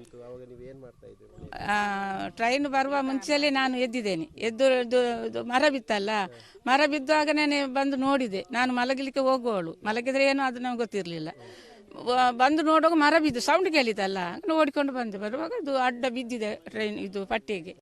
ಬಂತು ಆವಾಗ ನೀವು ಏನು ಮಾಡ್ತಾ ಇದ್ರಿ? ಟ್ರೈನ್ ಬರುವ ಮುಂಚೆಯೇ ನಾನು ಎದ್ದಿದ್ದೇನೆ. ಎದ್ದು ಮರ ಬಿತ್ತಲ್ಲ, ಮರ ಬಿದ್ದಾಗ ನಾನು ಬಂದು ನೋಡಿದೆ. ನಾನು ಮಲಗಲಿಕ್ಕೆ ಹೋಗುವವಳು, ಮಲಗಿದ್ರೆ ಏನೋ ಅದು ನಮ್ಗೆ ಗೊತ್ತಿರಲಿಲ್ಲ. ಬಂದು ನೋಡುವಾಗ ಮರ ಬಿದ್ದು ಸೌಂಡ್ ಕೇಳಿತಲ್ಲ, ಓಡಿಕೊಂಡು ಬಂದೆ. ಬರುವಾಗ ಅದು ಅಡ್ಡ ಬಿದ್ದಿದೆ ಟ್ರೈನ್ ಇದು ಪಟ್ಟಿಗೆ.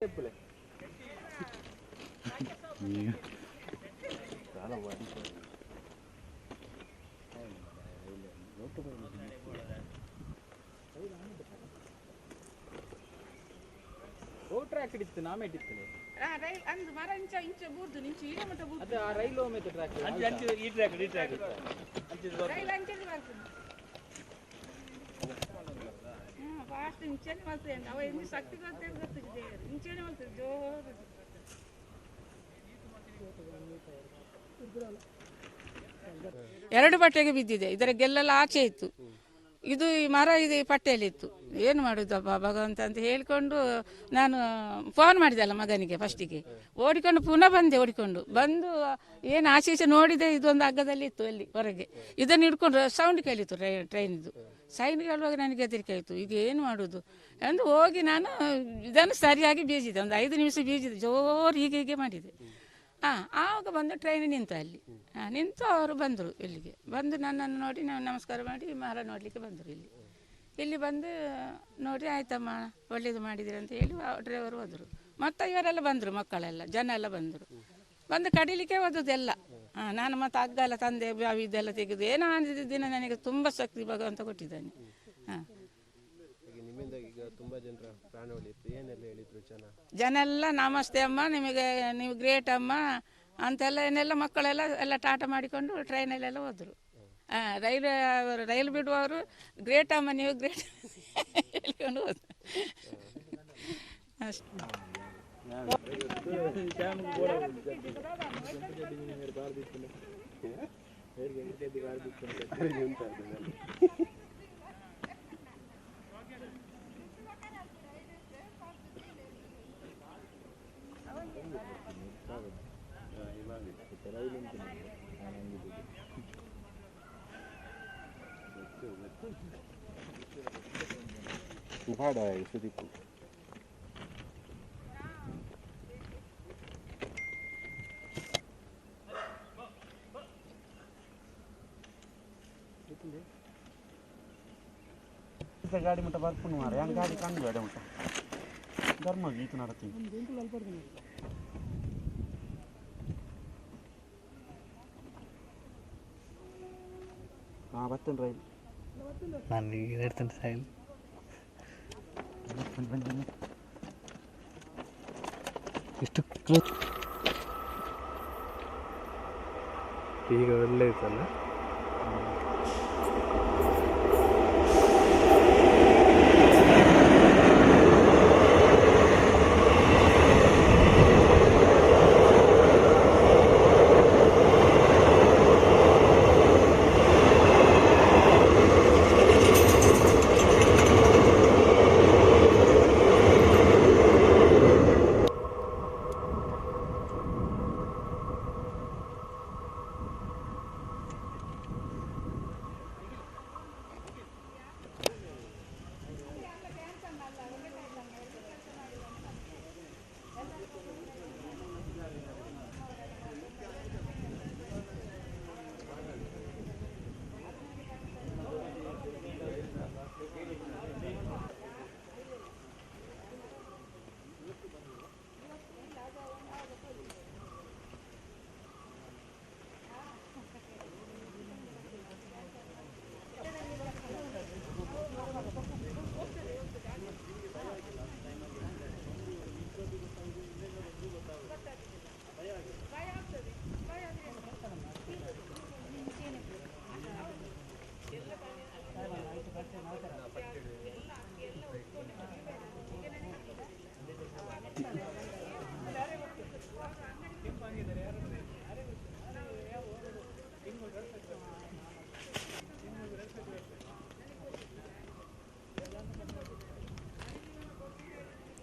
ಟ್ರ್ಯಾಕ್ ಹಿಡಿತು ನಾಮೇ ಹಿಡಿತೇನೆ ರೈಲ್ ಅಂದು ಮರ ಇಂಚ ಇಂಚ ಬೂರ್ದು ನಿಂಚು ಈಗ ಮಟ್ಟ ಬೂರ್ದು ಅದು ಆ ರೈಲು ಹೋಮೇತೆ ಟ್ರ್ಯಾಕ್ ಈ ಟ್ರ್ಯಾಕ್ ರೈಲ್ ಅಂಚೆಲ್ಲಿ ಬರ್ತದೆ. ಫಾಸ್ಟ್ ಇಂಚೆನೆ ಬರ್ತದೆ ಅಂತ ಅವ ಇನ್ನು ಶಕ್ತಿ ಗೊತ್ತೇ ಗೊತ್ತಿದೆ, ಇಂಚೆನೆ ಬರ್ತದೆ ಜೋರು. ಎರಡು ಪಟ್ಟೆಗೆ ಬಿದ್ದಿದೆ, ಇದರ ಗೆಲ್ಲೆಲ್ಲ ಆಚೆ ಇತ್ತು. ಇದು ಈ ಮರ ಇದು ಈ ಪಟ್ಟೆಯಲ್ಲಿತ್ತು. ಏನು ಮಾಡೋದಪ್ಪ ಭಗವಂತ ಅಂತ ಹೇಳಿಕೊಂಡು ನಾನು ಫೋನ್ ಮಾಡಿದೆಲ್ಲ ಮಗನಿಗೆ ಫಸ್ಟಿಗೆ. ಓಡಿಕೊಂಡು ಪುನಃ ಬಂದೆ, ಓಡಿಕೊಂಡು ಬಂದು ಏನು ಆಚೆ ಈಚೆ ನೋಡಿದೆ, ಇದೊಂದು ಹಗ್ಗದಲ್ಲಿ ಇತ್ತು ಅಲ್ಲಿ ಹೊರಗೆ. ಇದನ್ನು ಹಿಡ್ಕೊಂಡು ಸೌಂಡ್ ಕೇಳಿತ್ತು ಟ್ರೈನಿದು. ಸೈನ್ ಕೇಳುವಾಗ ನನಗೆ ಹೆದರಿಕೆ ಆಯಿತು, ಈಗ ಏನು ಮಾಡೋದು ಎಂದು ಹೋಗಿ ನಾನು ಇದನ್ನು ಸರಿಯಾಗಿ ಬೀಜಿದೆ. ಒಂದು 5 ನಿಮಿಷ ಬೀಜಿದೆ, ಜೋರು ಹೀಗೆ ಮಾಡಿದೆ. ಆವಾಗ ಬಂದು ಟ್ರೈನ್ ನಿಂತು ಅಲ್ಲಿ. ನಿಂತು ಅವರು ಬಂದರು ಇಲ್ಲಿಗೆ. ಬಂದು ನನ್ನನ್ನು ನೋಡಿ ನಾವು ನಮಸ್ಕಾರ ಮಾಡಿ ಮರ ನೋಡಲಿಕ್ಕೆ ಬಂದರು. ಇಲ್ಲಿ ಬಂದು ನೋಡಿ ಆಯ್ತಮ್ಮ ಒಳ್ಳೇದು ಮಾಡಿದಿರಿ ಅಂತ ಹೇಳಿ ಡ್ರೈವರ್ ಹೋದರು. ಮತ್ತು ಇವರೆಲ್ಲ ಬಂದರು, ಮಕ್ಕಳೆಲ್ಲ ಜನ ಎಲ್ಲ ಬಂದರು. ಬಂದು ಕಡಿಲಿಕ್ಕೆ ಹೋದದ್ದೆಲ್ಲ. ನಾನು ಮತ್ತು ಹಗ್ಗ ಎಲ್ಲ ತಂದೆ ಬಾವಿ ಇದೆಲ್ಲ ತೆಗೆದು ಏನೋ ದಿನ ನನಗೆ ತುಂಬ ಶಕ್ತಿ ಭಗವಂತ ಕೊಟ್ಟಿದ್ದಾನೆ. ನಿಮ್ಮಿಂದ ಈಗ ತುಂಬ ಜನರ ಪ್ರಾಣ ಉಳಿಯಿತು, ಏನೆಲ್ಲ ಹೇಳಿದ್ರು ಜನ ಎಲ್ಲ ನಮಸ್ತೆ ಅಮ್ಮ, ನಿಮಗೆ ನೀವು ಗ್ರೇಟ್ ಅಮ್ಮ ಅಂತೆಲ್ಲ ಏನೆಲ್ಲ ಮಕ್ಕಳೆಲ್ಲ ಎಲ್ಲ ಟಾಟ ಮಾಡಿಕೊಂಡು ಟ್ರೈನಲ್ಲೆಲ್ಲ ಹೋದರು. ರೈಲು ಬಿಡುವವರು ಗ್ರೇಟ್ ಅಮ್ಮ ನೀವು ಗ್ರೇಟ್ ಹೇಳ್ಕೊಂಡು ಹೋದ್ರು ಅಷ್ಟೇ. avಘಡ ಸುದೀಪ್ ಗಾಡಿ ಮಟ್ಟ ಬರ್ಪುನು ಮಾರ ಯಾನ್ ಗಾಡಿ ಕಂಡು ಬೇಡ ಮಟ್ಟ ಧರ್ಮ ಗೀತು ನಡತಿ ಬರ್ತೇನೆ ರೈಲ್ ನಾನು ಈಗ ಹೇಳ್ತೇನೆ ರೈಲ್ ಬನ್ನಿ ಇಷ್ಟು ಈಗ ಒಳ್ಳೆ ಇತ್ತಲ್ಲ.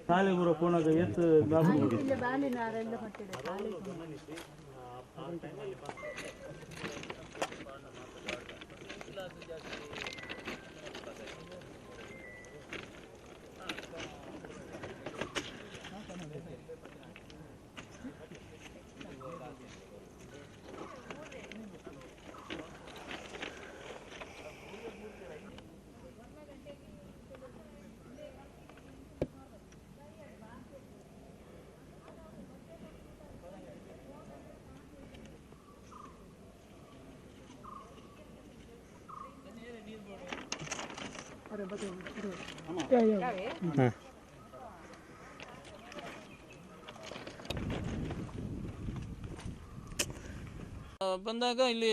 ಸಾಲಿಗುರ ಪೂರ್ಣಗ ಎತ್ತು ಹಾಂ ಬಂದಾಗ ಇಲ್ಲಿ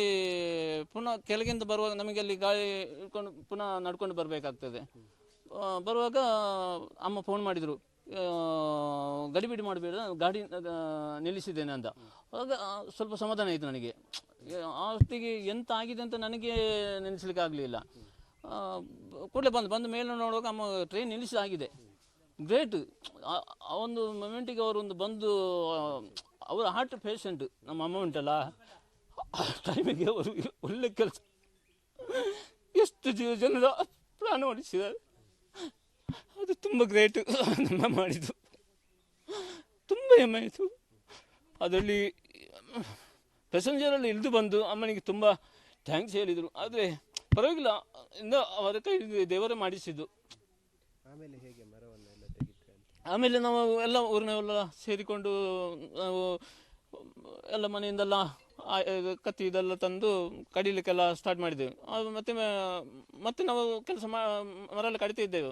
ಪುನಃ ಕೆಳಗಿಂದ ಬರುವಾಗ ನಮಗೆ ಅಲ್ಲಿ ಗಾಳಿ ಇಟ್ಕೊಂಡು ಪುನಃ ನಡ್ಕೊಂಡು ಬರಬೇಕಾಗ್ತದೆ. ಬರುವಾಗ ಅಮ್ಮ ಫೋನ್ ಮಾಡಿದರು, ಗಡಿಬಿಡಿ ಮಾಡಬೇಡ, ಗಾಡಿ ನಿಲ್ಲಿಸಿದ್ದೇನೆ ಅಂತ. ಆಗ ಸ್ವಲ್ಪ ಸಮಾಧಾನ ಆಯಿತು ನನಗೆ. ಆ ಹೊತ್ತಿಗೆ ಎಂತ ಆಗಿದೆ ಅಂತ ನನಗೆ ನೆನೆಸ್ಲಿಕ್ಕೆ ಆಗಲಿಲ್ಲ. ಕೂಡಲೇ ಬಂದ ಮೇಲೆ ನೋಡುವಾಗ ಅಮ್ಮ ಟ್ರೈನ್ ನಿಲ್ಲಿಸಿದಾಗಿದೆ. ಗ್ರೇಟ್. ಆ ಒಂದು ಮೊಮೆಂಟಿಗೆ ಅವರೊಂದು ಬಂದು, ಅವರ ಹಾರ್ಟ್ ಪೇಷಂಟ್ ನಮ್ಮ ಅಮ್ಮ ಉಂಟಲ್ಲ, ಆ ಟೈಮಿಗೆ ಅವರು ಒಳ್ಳೆ ಕೆಲಸ, ಎಷ್ಟು ಜನರ ಪ್ರಾಣ ಉಳಿಸಿದ್ದಾರೆ. ಅದು ತುಂಬ ಗ್ರೇಟ್ ನಮ್ಮ ಮಾಡಿದ್ದು. ತುಂಬ ಹೆಮ್ಮೆ ಆಯಿತು. ಅದರಲ್ಲಿ ಪ್ಯಾಸೆಂಜರಲ್ಲಿ ಇಳಿದು ಬಂದು ಅಮ್ಮನಿಗೆ ತುಂಬ ಥ್ಯಾಂಕ್ಸ್ ಹೇಳಿದರು. ಆದರೆ ಪರವಾಗಿಲ್ಲ, ಇಂದ ಅವರ ಕೈ ದೇವರೇ ಮಾಡಿಸಿದ್ದು. ಆಮೇಲೆ ಹೇಗೆ ಮರವನ್ನೆಲ್ಲ ತೆಗಿತಾರೆ? ಆಮೇಲೆ ನಾವು ಎಲ್ಲ ಊರಿನವೆಲ್ಲ ಸೇರಿಕೊಂಡು ನಾವು ಎಲ್ಲ ಮನೆಯಿಂದೆಲ್ಲ ಕತ್ತಿ ಇದೆಲ್ಲ ತಂದು ಕಡಿಲಿಕ್ಕೆಲ್ಲ ಸ್ಟಾರ್ಟ್ ಮಾಡಿದ್ದೆವು. ಮತ್ತೆ ನಾವು ಕೆಲಸ ಮರ ಎಲ್ಲ ಕಡಿತಾ ಇದ್ದೆವು.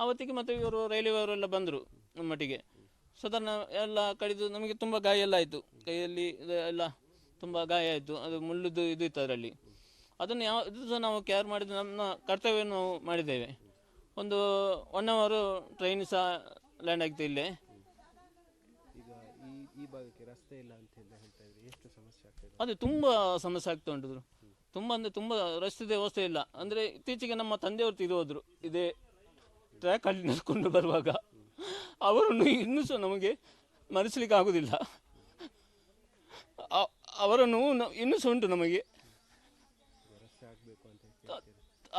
ಆವತ್ತಿಗೆ ಮತ್ತೆ ಇವರು ರೈಲ್ವೆಯವರೆಲ್ಲ ಬಂದರು ನಮ್ಮೊಟ್ಟಿಗೆ. ಸಾಧಾರಣ ಎಲ್ಲ ಕಡಿದು ನಮಗೆ ತುಂಬ ಗಾಯ ಎಲ್ಲ ಆಯಿತು. ಕೈಯಲ್ಲಿ ಎಲ್ಲ ತುಂಬ ಗಾಯ ಆಯಿತು. ಅದು ಮುಳ್ಳುದು ಇದು ಇತ್ತು ಅದರಲ್ಲಿ. ಅದನ್ನು ಇದು ಸಹ ನಾವು ಕೇರ್ ಮಾಡಿದ್ದು, ನಮ್ಮ ಕರ್ತವ್ಯ ನಾವು ಮಾಡಿದ್ದೇವೆ. ಒಂದು 1 hour ಟ್ರೈನ್ ಸಹ ಲ್ಯಾಂಡ್ ಆಗ್ತಾ ಇಲ್ಲೇ. ಈಗ ಈ ಭಾಗಕ್ಕೆ ರಸ್ತೆ ಇಲ್ಲ ಅಂತ ಹೇಳ್ತಾ ಇದ್ರಿ, ಎಷ್ಟು ಸಮಸ್ಯೆ ಆಗ್ತದೆ? ಅದು ತುಂಬ ಸಮಸ್ಯೆ ಆಗ್ತಾ ಉಂಟು. ತುಂಬ ಅಂದರೆ ತುಂಬ ರಸ್ತೆ ವ್ಯವಸ್ಥೆ ಇಲ್ಲ. ಅಂದರೆ ಇತ್ತೀಚೆಗೆ ನಮ್ಮ ತಂದೆಯವರು ತೀರೋದ್ರು ಇದೇ ಟ್ರ್ಯಾಕಲ್ಲಿ ನಡ್ಕೊಂಡು ಬರುವಾಗ. ಅವರನ್ನು ಇನ್ನೂ ಸಹ ನಮಗೆ ಮರೆಸಲಿಕ್ಕೆ ಆಗೋದಿಲ್ಲ. ಅವರನ್ನು ಇನ್ನೂ ಸಹ ಉಂಟು ನಮಗೆ.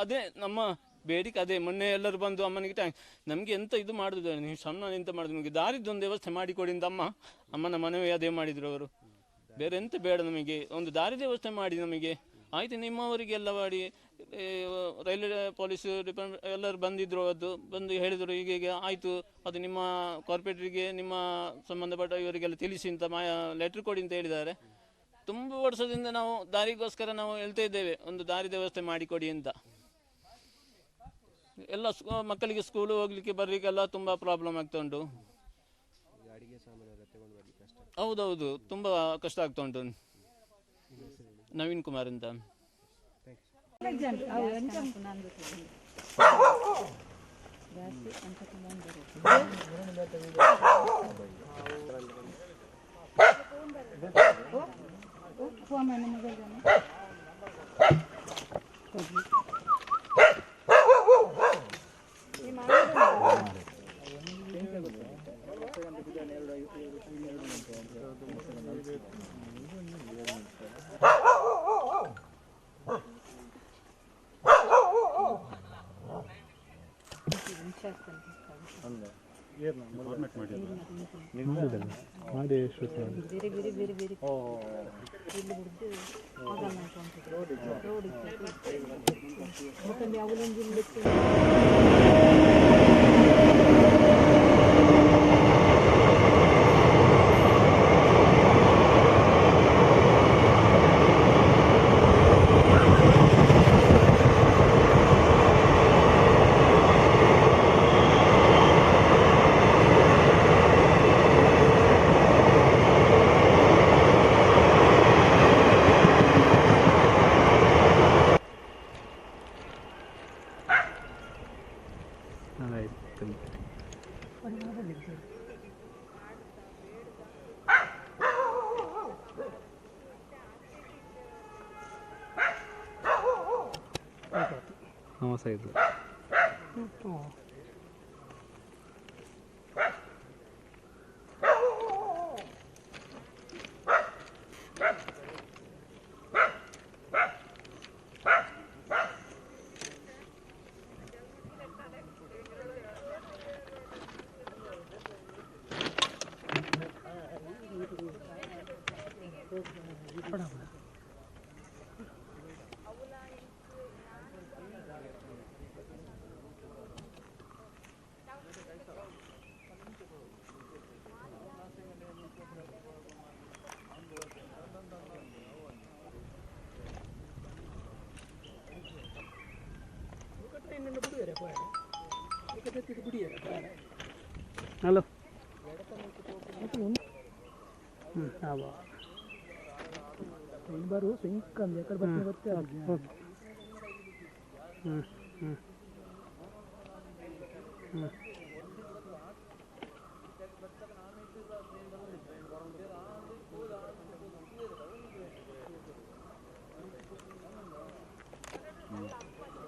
ಅದೇ ನಮ್ಮ ಬೇಡಿಕೆ. ಅದೇ ಮೊನ್ನೆ ಎಲ್ಲರೂ ಬಂದು ಅಮ್ಮನಿಗೆ ನಮಗೆ ಎಂತ ಇದು ಮಾಡಿದ್ರು, ನೀವು ಸಣ್ಣ ಎಂತ ಮಾಡಿದ್ರು, ನಿಮಗೆ ದಾರಿದ್ದೊಂದು ವ್ಯವಸ್ಥೆ ಮಾಡಿಕೊಡಿ ಅಂತ ಅಮ್ಮನ ಮನವಿ ಅದೇ ಮಾಡಿದರು ಅವರು. ಬೇರೆ ಎಂತ ಬೇಡ ನಮಗೆ, ಒಂದು ದಾರಿ ವ್ಯವಸ್ಥೆ ಮಾಡಿ ನಮಗೆ. ಆಯಿತು, ನಿಮ್ಮವರಿಗೆಲ್ಲ ಮಾಡಿ ರೈಲ್ವೆ ಪೊಲೀಸ್ ಡಿಪಾರ್ಟ್ಮೆಂಟ್ ಎಲ್ಲರೂ ಬಂದಿದ್ದರು. ಅದು ಬಂದು ಹೇಳಿದರು ಹೀಗೆ ಆಯಿತು, ಅದು ನಿಮ್ಮ ಕಾರ್ಪೊರೇಟ್ರಿಗೆ ನಿಮ್ಮ ಸಂಬಂಧಪಟ್ಟ ಇವರಿಗೆಲ್ಲ ತಿಳಿಸಿ ಅಂತ ಲೆಟ್ರ್ ಕೊಡಿ ಅಂತ ಹೇಳಿದ್ದಾರೆ. ತುಂಬ ವರ್ಷದಿಂದ ನಾವು ದಾರಿಗೋಸ್ಕರ ನಾವು ಹೇಳ್ತಾ ಇದ್ದೇವೆ, ಒಂದು ದಾರಿ ವ್ಯವಸ್ಥೆ ಮಾಡಿಕೊಡಿ ಅಂತ. ಎಲ್ಲ ಮಕ್ಕಳಿಗೆ ಸ್ಕೂಲು ಹೋಗ್ಲಿಕ್ಕೆ ಬರಲಿಕ್ಕೆಲ್ಲ ತುಂಬ ಪ್ರಾಬ್ಲಮ್ ಆಗ್ತಾ ಉಂಟು. ಅಡಿಗೆ ಸಾಮಾನೆಲ್ಲ ತಗೊಂಡು ಬರ್ಲಿಕ್ಕೆ ಕಷ್ಟ. ಹೌದೌದು, ತುಂಬ ಕಷ್ಟ ಆಗ್ತಾ ಉಂಟು. ನವೀನ್ ಕುಮಾರ್ ಅಂತ. ನಮಸ್ತೆ. ಹಲೋ ಬರು ಸಿಂಕಂದು ಎಕಡೆ ಬರ್ತೀನಿ ಗೊತ್ತೇ ಹ್ಞೂ ಹ್ಞೂ ಹ್ಞೂ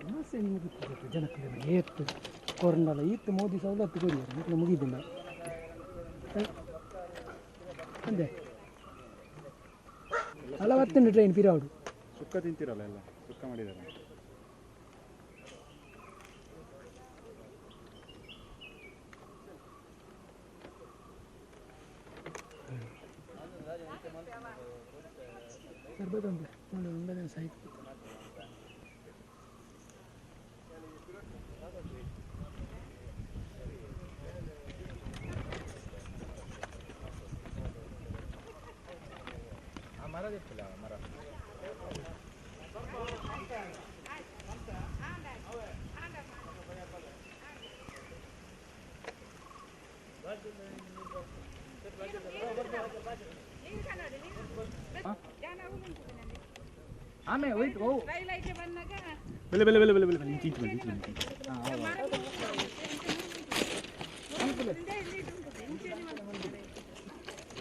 ಸಮಸ್ಯೆ ಮುಗಿತು ಜನಕ್ಕೆ ಏತ್ತು ಕೊರೋನಲ್ಲ ಈತ್ತು ಮೋದಿ ಸವಲತ್ತು ಕೊಡಿಯಾರೆ ಮಕ್ಕಳು ಮುಗಿದಿಲ್ಲ ಅಂದೆ ಅಲ್ಲ ಬರ್ತೀನಿ ಟ್ರೈನ್ ಪಿರಾವಡು ಸುಕ್ಕ ತಿಂತಿರಲ್ಲ ಎಲ್ಲ ಸುಕ್ಕ ಮಾಡಿದ್ದಾರೆ ಸರ್ಬತ್ತೊಂದು ಒಂದನೇ ಸಾಹಿತ್ಯ ಮರ ಇರ್ತಲ್ಲ ಮರ ಆಮೇಲೆ ಹೋಯ್ತು ಬೆಲೆ ಬೆಲೆ ಬೆಲೆ ಬೆಲೆ ಬೆಲೆ ನಿಂತು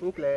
ಹೂಕ್ಲೆ